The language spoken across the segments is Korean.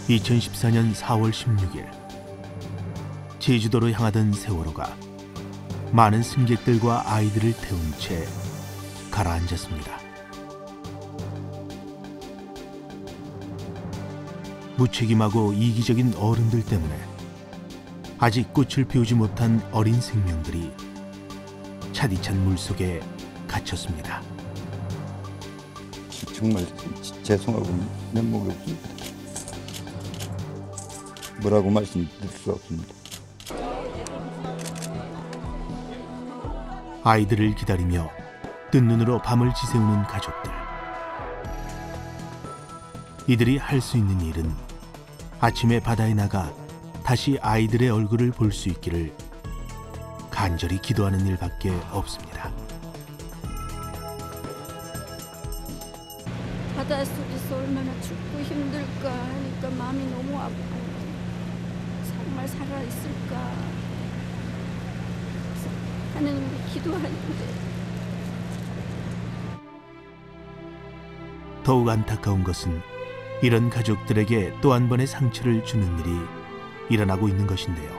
2014년 4월 16일 제주도로 향하던 세월호가 많은 승객들과 아이들을 태운 채 가라앉았습니다. 무책임하고 이기적인 어른들 때문에 아직 꽃을 피우지 못한 어린 생명들이 차디찬 물속에 갇혔습니다. 정말 죄송하고 면목이 없습니다. 뭐라고 말씀드릴 수 없습니다. 아이들을 기다리며 뜬 눈으로 밤을 지새우는 가족들. 이들이 할 수 있는 일은 아침에 바다에 나가 다시 아이들의 얼굴을 볼 수 있기를 간절히 기도하는 일밖에 없습니다. 바닷속에서 얼마나 춥고 힘들까 하니까 마음이 너무 아파요. 정말 살아있을까 하나님께 기도하는데 더욱 안타까운 것은 이런 가족들에게 또 한 번의 상처를 주는 일이 일어나고 있는 것인데요.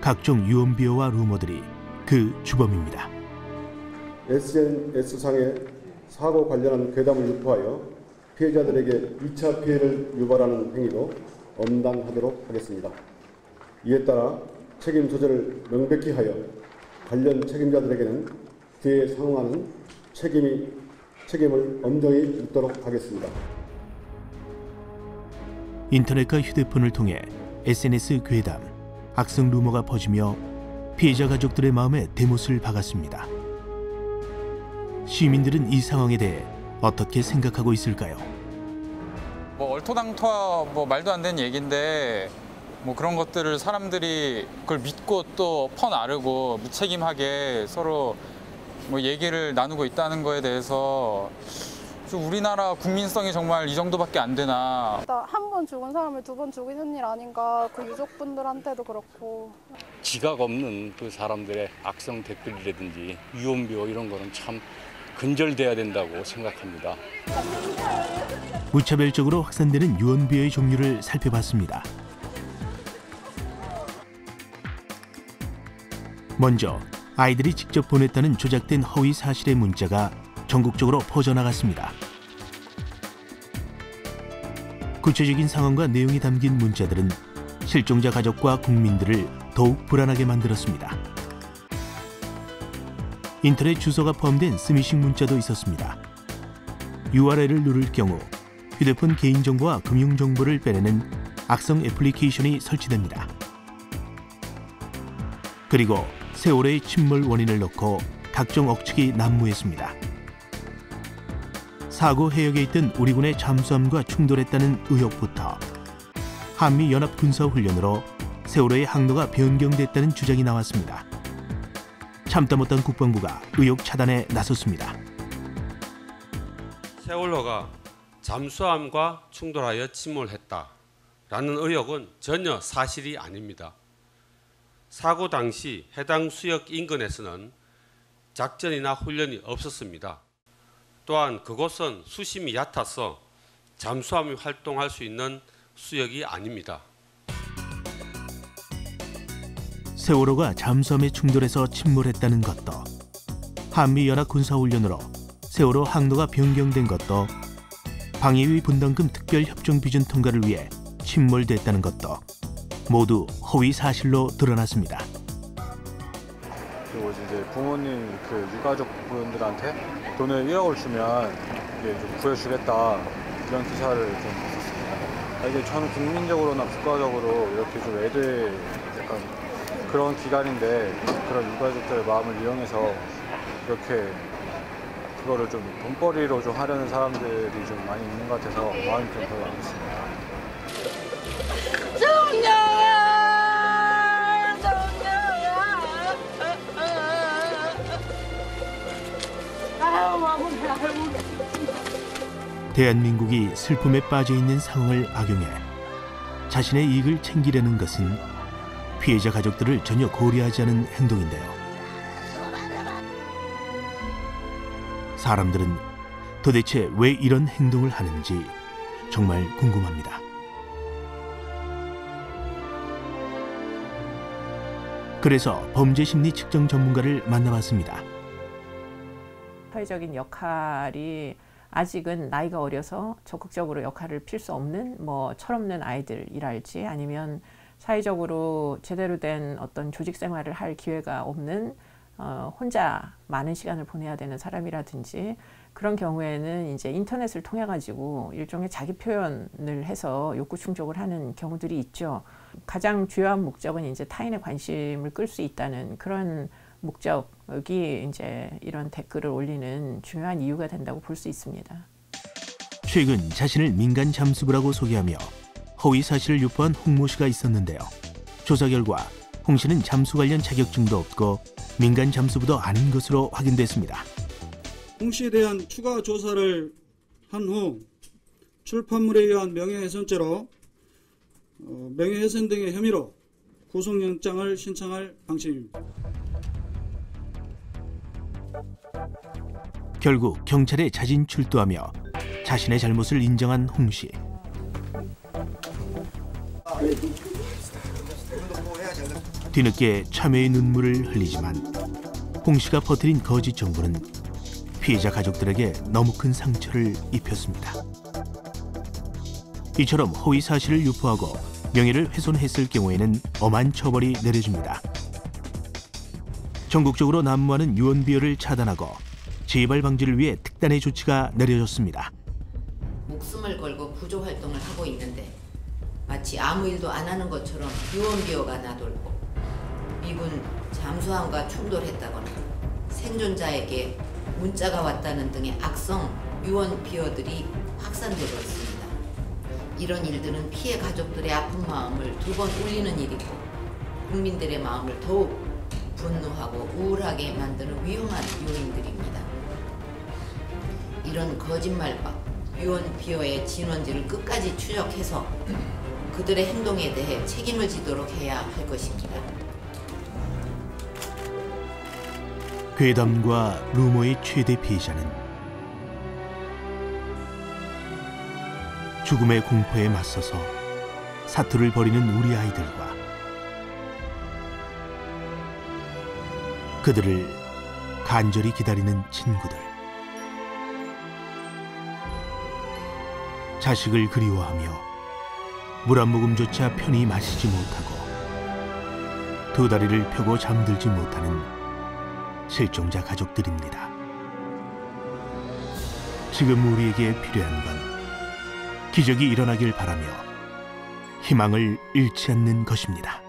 각종 유언비어와 루머들이 그 주범입니다. SNS상에 사고 관련한 괴담을 유포하여 피해자들에게 2차 피해를 유발하는 행위도 엄단하도록 하겠습니다. 이에 따라 책임 소재를 명백히 하여 관련 책임자들에게는 그에 상응하는 책임을 엄정히 묻도록 하겠습니다. 인터넷과 휴대폰을 통해 SNS 괴담, 악성 루머가 퍼지며 피해자 가족들의 마음에 대못을 박았습니다. 시민들은 이 상황에 대해 어떻게 생각하고 있을까요? 얼토당토 말도 안 되는 얘기인데 그런 것들을 사람들이 그걸 믿고 또 퍼나르고 무책임하게 서로 얘기를 나누고 있다는 거에 대해서 우리나라 국민성이 정말 이 정도밖에 안 되나. 한 번 죽은 사람을 두 번 죽이는 일 아닌가, 그 유족분들한테도 그렇고. 지각 없는 그 사람들의 악성 댓글이라든지 유언비어 이런 거는 참 근절돼야 된다고 생각합니다. 무차별적으로 확산되는 유언비어의 종류를 살펴봤습니다. 먼저 아이들이 직접 보냈다는 조작된 허위 사실의 문자가 전국적으로 퍼져나갔습니다. 구체적인 상황과 내용이 담긴 문자들은 실종자 가족과 국민들을 더욱 불안하게 만들었습니다. 인터넷 주소가 포함된 스미싱 문자도 있었습니다. URL을 누를 경우 휴대폰 개인정보와 금융정보를 빼내는 악성 애플리케이션이 설치됩니다. 그리고 세월호의 침몰 원인을 놓고 각종 억측이 난무했습니다. 사고 해역에 있던 우리군의 잠수함과 충돌했다는 의혹부터 한미연합군사훈련으로 세월호의 항로가 변경됐다는 주장이 나왔습니다. 참다 못한 국방부가 의혹 차단에 나섰습니다. 세월호가 잠수함과 충돌하여 침몰했다라는 의혹은 전혀 사실이 아닙니다. 사고 당시 해당 수역 인근에서는 작전이나 훈련이 없었습니다. 또한 그곳은 수심이 얕아서 잠수함이 활동할 수 있는 수역이 아닙니다. 세월호가 잠수함에 충돌해서 침몰했다는 것도, 한미연합 군사훈련으로 세월호 항로가 변경된 것도, 방위비 분담금 특별협정비준 통과를 위해 침몰됐다는 것도 모두 허위 사실로 드러났습니다. 그리고 이제 부모님 유가족 분들한테 돈을 1억을 주면 이게 좀 구해주겠다, 이런 기사를 좀 봤었습니다. 이게 저는 국민적으로나 국가적으로 이렇게 좀 애들 약간 그런 기간인데 그런 유가족들의 마음을 이용해서 이렇게 그거를 좀 돈벌이로 좀 하려는 사람들이 좀 많이 있는 것 같아서 마음이 좀 별로 안 좋습니다. 대한민국이 슬픔에 빠져있는 상황을 악용해 자신의 이익을 챙기려는 것은 피해자 가족들을 전혀 고려하지 않은 행동인데요. 사람들은 도대체 왜 이런 행동을 하는지 정말 궁금합니다. 그래서 범죄 심리 측정 전문가를 만나봤습니다. 사회적인 역할이 아직은 나이가 어려서 적극적으로 역할을 필 수 없는 철없는 아이들이랄지 아니면 사회적으로 제대로 된 어떤 조직 생활을 할 기회가 없는 혼자 많은 시간을 보내야 되는 사람이라든지 그런 경우에는 이제 인터넷을 통해 가지고 일종의 자기 표현을 해서 욕구 충족을 하는 경우들이 있죠. 가장 주요한 목적은 이제 타인의 관심을 끌 수 있다는 그런 목적이 이제 이런 댓글을 올리는 중요한 이유가 된다고 볼 수 있습니다. 최근 자신을 민간 잠수부라고 소개하며 허위 사실을 유포한 홍 모 씨가 있었는데요. 조사 결과 홍 씨는 잠수 관련 자격증도 없고 민간 잠수부도 아닌 것으로 확인됐습니다. 홍 씨에 대한 추가 조사를 한 후 출판물에 의한 명예훼손죄로 명예훼손 등의 혐의로 구속영장을 신청할 방침입니다. 결국 경찰에 자진 출두하며 자신의 잘못을 인정한 홍 씨. 뒤늦게 참회의 눈물을 흘리지만 홍 씨가 퍼뜨린 거짓 정보는 피해자 가족들에게 너무 큰 상처를 입혔습니다. 이처럼 허위 사실을 유포하고 명예를 훼손했을 경우에는 엄한 처벌이 내려집니다. 전국적으로 난무하는 유언비어를 차단하고 재발 방지를 위해 특단의 조치가 내려졌습니다. 목숨을 걸고 구조 활동을 하고 있는데 마치 아무 일도 안 하는 것처럼 유언비어가 나돌고 미군 잠수함과 충돌했다거나 생존자에게 문자가 왔다는 등의 악성 유언비어들이 확산되고 있습니다. 이런 일들은 피해 가족들의 아픈 마음을 두 번 울리는 일이고 국민들의 마음을 더욱 분노하고 우울하게 만드는 위험한 요인들입니다. 이런 거짓말과 유언비어의 진원지를 끝까지 추적해서 그들의 행동에 대해 책임을 지도록 해야 할 것입니다. 괴담과 루머의 최대 피해자는 죽음의 공포에 맞서서 사투를 벌이는 우리 아이들과 그들을 간절히 기다리는 친구들, 자식을 그리워하며 물 한 모금조차 편히 마시지 못하고 두 다리를 펴고 잠들지 못하는 실종자 가족들입니다. 지금 우리에게 필요한 건 기적이 일어나길 바라며 희망을 잃지 않는 것입니다.